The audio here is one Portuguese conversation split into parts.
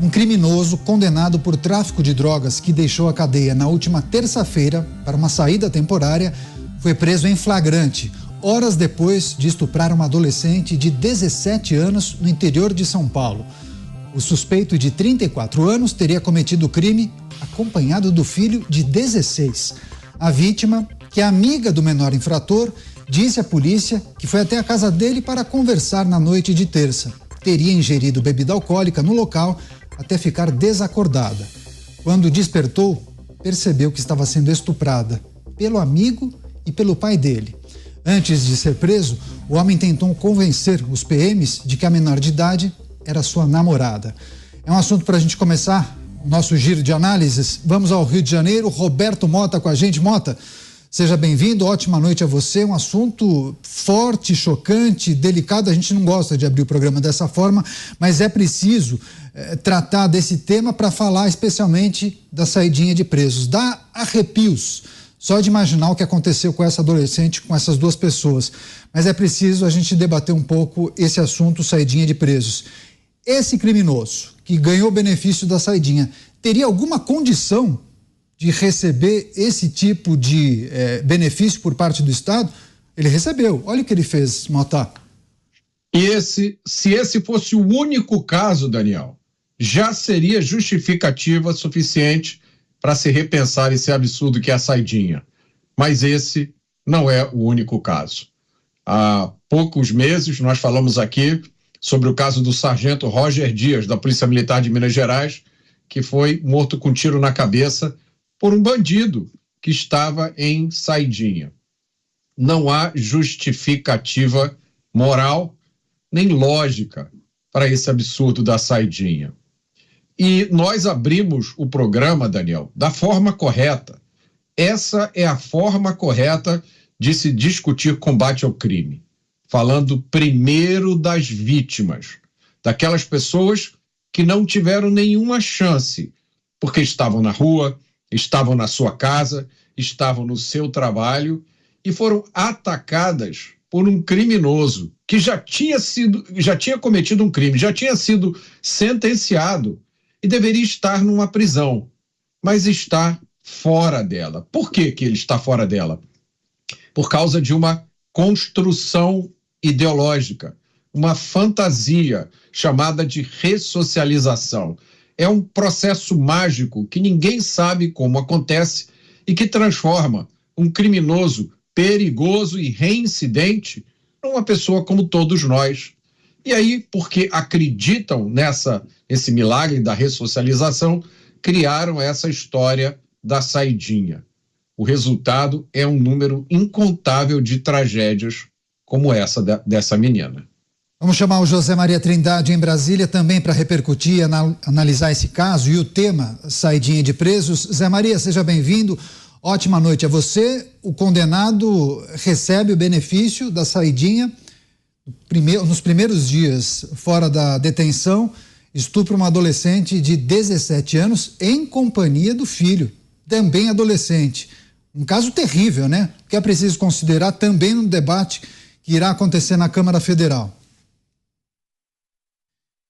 Um criminoso condenado por tráfico de drogas que deixou a cadeia na última terça-feira para uma saída temporária foi preso em flagrante, horas depois de estuprar uma adolescente de 17 anos no interior de São Paulo. O suspeito de 34 anos teria cometido o crime acompanhado do filho de 16. A vítima, que é amiga do menor infrator, disse à polícia que foi até a casa dele para conversar na noite de terça. Teria ingerido bebida alcoólica no local até ficar desacordada. Quando despertou, percebeu que estava sendo estuprada pelo amigo e pelo pai dele. Antes de ser preso, o homem tentou convencer os PMs de que a menor de idade era sua namorada. É um assunto para a gente começar o nosso giro de análises. Vamos ao Rio de Janeiro. Roberto Mota com a gente. Mota, seja bem-vindo, ótima noite a você. Um assunto forte, chocante, delicado. A gente não gosta de abrir o programa dessa forma, mas é preciso tratar desse tema para falar especialmente da saidinha de presos. Dá arrepios só de imaginar o que aconteceu com essa adolescente, com essas duas pessoas. Mas é preciso a gente debater um pouco esse assunto, saidinha de presos. Esse criminoso que ganhou o benefício da saidinha, teria alguma condição de receber esse tipo de benefício por parte do Estado? Ele recebeu. Olha o que ele fez, Mota. E se esse fosse o único caso, Daniel, já seria justificativa suficiente para se repensar esse absurdo que é a saidinha. Mas esse não é o único caso. Há poucos meses nós falamos aqui sobre o caso do sargento Roger Dias, da Polícia Militar de Minas Gerais, que foi morto com tiro na cabeça por um bandido que estava em saidinha. Não há justificativa moral nem lógica para esse absurdo da saidinha. E nós abrimos o programa, Daniel, da forma correta. Essa é a forma correta de se discutir combate ao crime. Falando primeiro das vítimas, daquelas pessoas que não tiveram nenhuma chance, porque estavam na rua, estavam na sua casa, estavam no seu trabalho e foram atacadas por um criminoso que já tinha cometido um crime, já tinha sido sentenciado e deveria estar numa prisão, mas está fora dela. Por que ele está fora dela? Por causa de uma construção ideológica, uma fantasia chamada de ressocialização. É um processo mágico que ninguém sabe como acontece e que transforma um criminoso perigoso e reincidente numa pessoa como todos nós. E aí, porque acreditam nesse milagre da ressocialização, criaram essa história da saidinha. O resultado é um número incontável de tragédias como essa dessa menina. Vamos chamar o José Maria Trindade em Brasília também para repercutir, analisar esse caso e o tema saidinha de presos. Zé Maria, seja bem-vindo. Ótima noite a você. O condenado recebe o benefício da saidinha nos primeiros dias fora da detenção, estupra uma adolescente de 17 anos em companhia do filho, também adolescente. Um caso terrível, né? Que é preciso considerar também no debate que irá acontecer na Câmara Federal.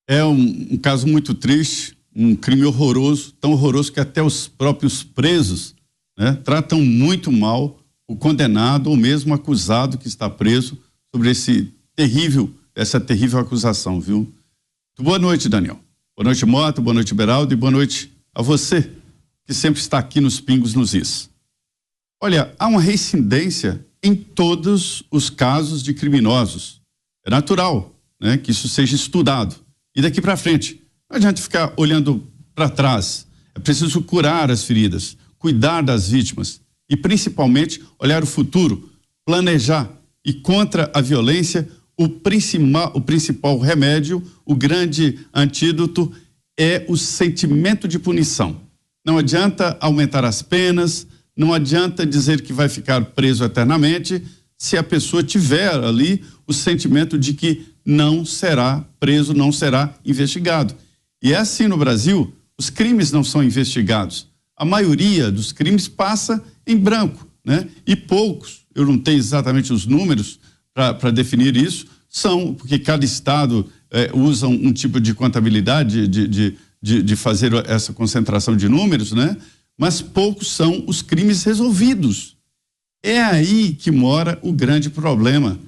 É um caso muito triste, um crime horroroso, tão horroroso que até os próprios presos, né, tratam muito mal o condenado ou mesmo acusado que está preso sobre essa terrível acusação, viu? Boa noite, Daniel. Boa noite, Mota, boa noite, Beraldo, e boa noite a você, que sempre está aqui nos Pingos nos Is. Olha, há uma reincidência em todos os casos de criminosos. É natural, né, que isso seja estudado. E daqui para frente, não adianta ficar olhando para trás. É preciso curar as feridas, cuidar das vítimas e, principalmente, olhar o futuro, planejar. E contra a violência, o principal remédio, o grande antídoto é o sentimento de punição. Não adianta aumentar as penas, não adianta dizer que vai ficar preso eternamente, se a pessoa tiver ali o sentimento de que não será preso, não será investigado. E é assim no Brasil, os crimes não são investigados. A maioria dos crimes passa em branco, né? E poucos, eu não tenho exatamente os números para definir isso, são, porque cada estado usa um tipo de contabilidade, de fazer essa concentração de números, né? Mas poucos são os crimes resolvidos. É aí que mora o grande problema.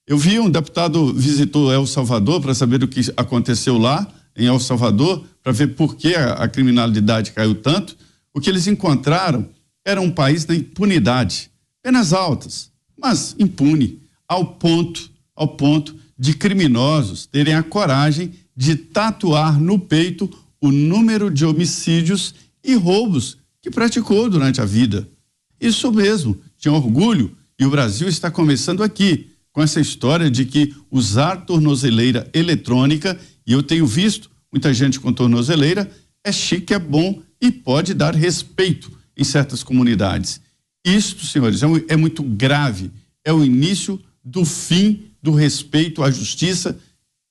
Eu vi um deputado visitou El Salvador para saber o que aconteceu lá em El Salvador, para ver por que a criminalidade caiu tanto. O que eles encontraram era um país da impunidade, penas altas, mas impune, ao ponto de criminosos terem a coragem de tatuar no peito o número de homicídios e roubos que praticou durante a vida. Isso mesmo, tinha orgulho, e o Brasil está começando aqui, com essa história de que usar tornozeleira eletrônica, e eu tenho visto muita gente com tornozeleira, é chique, é bom e pode dar respeito em certas comunidades. Isto, senhores, é muito grave, é o início do fim do respeito à justiça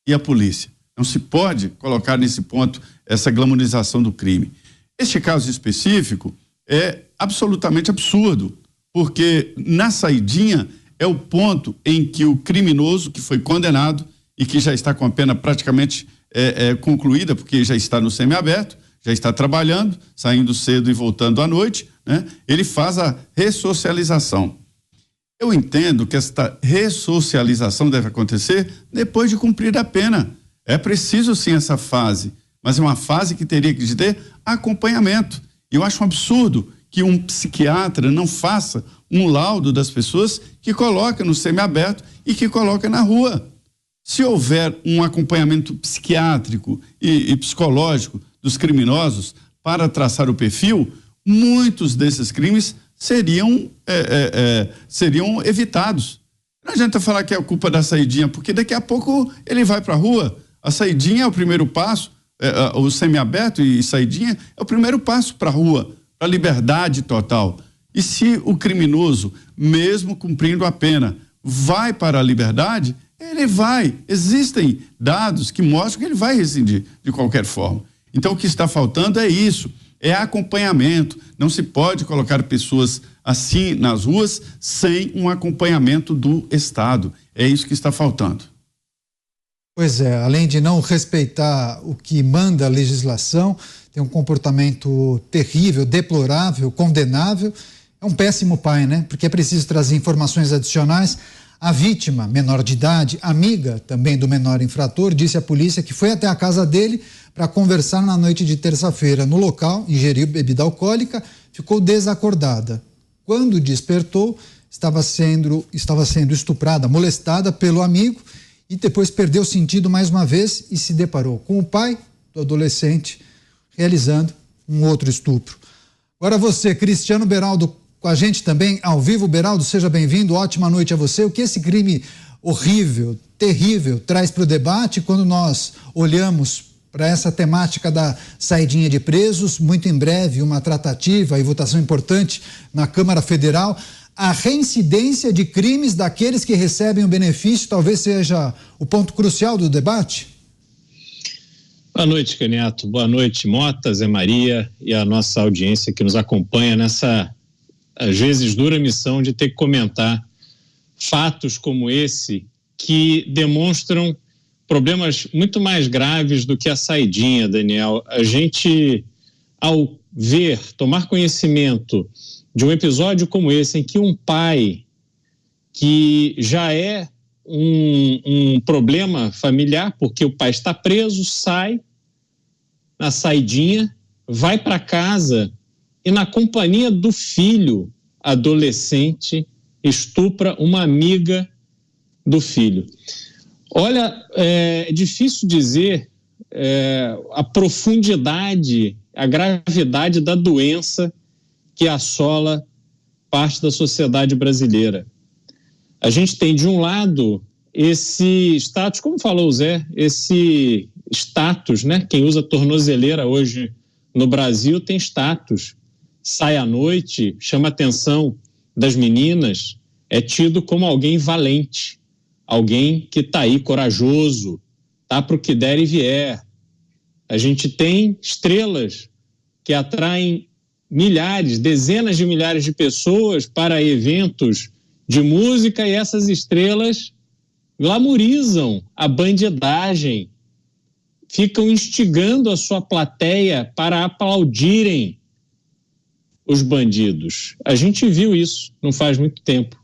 e à polícia. Não se pode colocar nesse ponto essa glamorização do crime. Este caso específico é absolutamente absurdo, porque na saidinha é o ponto em que o criminoso que foi condenado e que já está com a pena praticamente concluída, porque já está no semiaberto, já está trabalhando, saindo cedo e voltando à noite, né? Ele faz a ressocialização. Eu entendo que esta ressocialização deve acontecer depois de cumprir a pena. É preciso sim essa fase, mas é uma fase que teria que ter acompanhamento. E eu acho um absurdo que um psiquiatra não faça um laudo das pessoas que coloca no semiaberto e que coloca na rua. Se houver um acompanhamento psiquiátrico e psicológico dos criminosos para traçar o perfil, muitos desses crimes seriam evitados. Não adianta falar que é a culpa da saidinha, porque daqui a pouco ele vai para a rua. A saidinha é o primeiro passo, o semiaberto e saidinha é o primeiro passo para a rua, para a liberdade total. E se o criminoso, mesmo cumprindo a pena, vai para a liberdade, ele vai. Existem dados que mostram que ele vai rescindir de qualquer forma. Então o que está faltando é isso, é acompanhamento. Não se pode colocar pessoas assim nas ruas sem um acompanhamento do Estado. É isso que está faltando. Pois é, além de não respeitar o que manda a legislação, tem um comportamento terrível, deplorável, condenável. É um péssimo pai, né? Porque é preciso trazer informações adicionais. A vítima, menor de idade, amiga também do menor infrator, disse à polícia que foi até a casa dele para conversar na noite de terça-feira. No local, ingeriu bebida alcoólica, ficou desacordada. Quando despertou, estava sendo estuprada, molestada pelo amigo e depois perdeu o sentido mais uma vez e se deparou com o pai do adolescente realizando um outro estupro. Agora você, Cristiano Beraldo, com a gente também, ao vivo. Beraldo, seja bem-vindo, ótima noite a você. O que esse crime horrível, terrível, traz para o debate quando nós olhamos para essa temática da saidinha de presos? Muito em breve, uma tratativa e votação importante na Câmara Federal. A reincidência de crimes daqueles que recebem o benefício talvez seja o ponto crucial do debate? Boa noite, Caniato. Boa noite, Mota, Zé Maria e a nossa audiência que nos acompanha nessa, às vezes, dura missão de ter que comentar fatos como esse que demonstram problemas muito mais graves do que a saidinha, Daniel. A gente, ao ver, tomar conhecimento de um episódio como esse, em que um pai que já é um problema familiar, porque o pai está preso, sai na saidinha, vai para casa e na companhia do filho adolescente estupra uma amiga do filho. Olha, é difícil dizer a profundidade, a gravidade da doença que assola parte da sociedade brasileira. A gente tem, de um lado, esse status, como falou o Zé, esse status, né? Quem usa tornozeleira hoje no Brasil tem status. Sai à noite, chama a atenção das meninas, é tido como alguém valente, alguém que está aí corajoso, tá para o que der e vier. A gente tem estrelas que atraem milhares, dezenas de milhares de pessoas para eventos de música e essas estrelas glamorizam a bandidagem ficam instigando a sua plateia para aplaudirem os bandidos. A gente viu isso não faz muito tempo.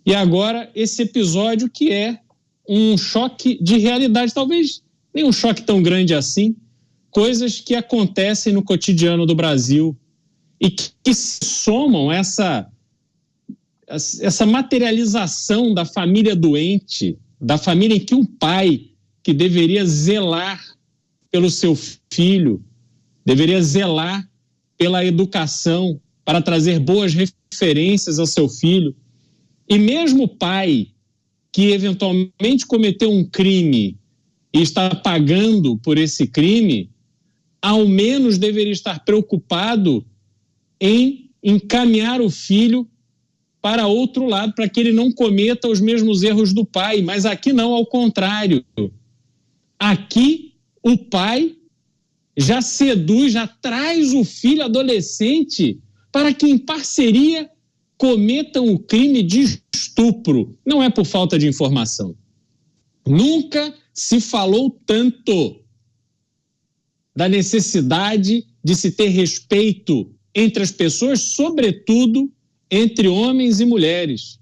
E agora esse episódio que é um choque de realidade, talvez nem um choque tão grande assim, coisas que acontecem no cotidiano do Brasil e que somam essa materialização da família doente, da família em que um pai que deveria zelar pelo seu filho, deveria zelar pela educação, para trazer boas referências ao seu filho, e mesmo o pai que eventualmente cometeu um crime e está pagando por esse crime, ao menos deveria estar preocupado em encaminhar o filho para outro lado, para que ele não cometa os mesmos erros do pai. Mas aqui não, ao contrário. Aqui o pai já seduz, já traz o filho adolescente para que em parceria cometam o crime de estupro. Não é por falta de informação. Nunca se falou tanto da necessidade de se ter respeito entre as pessoas, sobretudo entre homens e mulheres.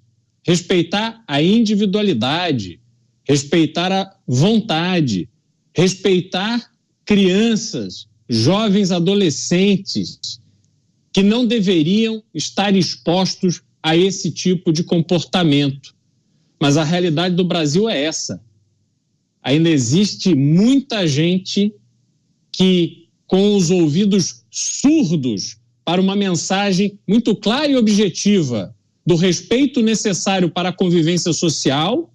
Respeitar a individualidade, respeitar a vontade, respeitar crianças, jovens adolescentes que não deveriam estar expostos a esse tipo de comportamento. Mas a realidade do Brasil é essa. Ainda existe muita gente que, com os ouvidos surdos para uma mensagem muito clara e objetiva do respeito necessário para a convivência social,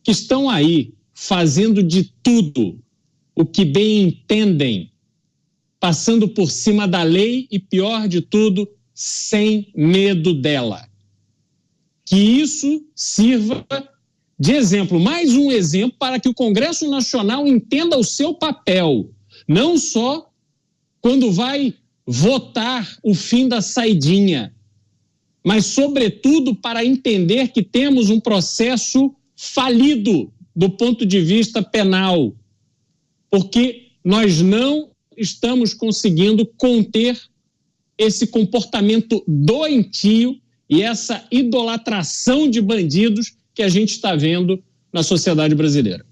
que estão aí fazendo de tudo o que bem entendem, passando por cima da lei e, pior de tudo, sem medo dela. Que isso sirva de exemplo, mais um exemplo para que o Congresso Nacional entenda o seu papel, não só quando vai votar o fim da saidinha, mas, sobretudo, para entender que temos um processo falido do ponto de vista penal, porque nós não estamos conseguindo conter esse comportamento doentio e essa idolatração de bandidos que a gente está vendo na sociedade brasileira.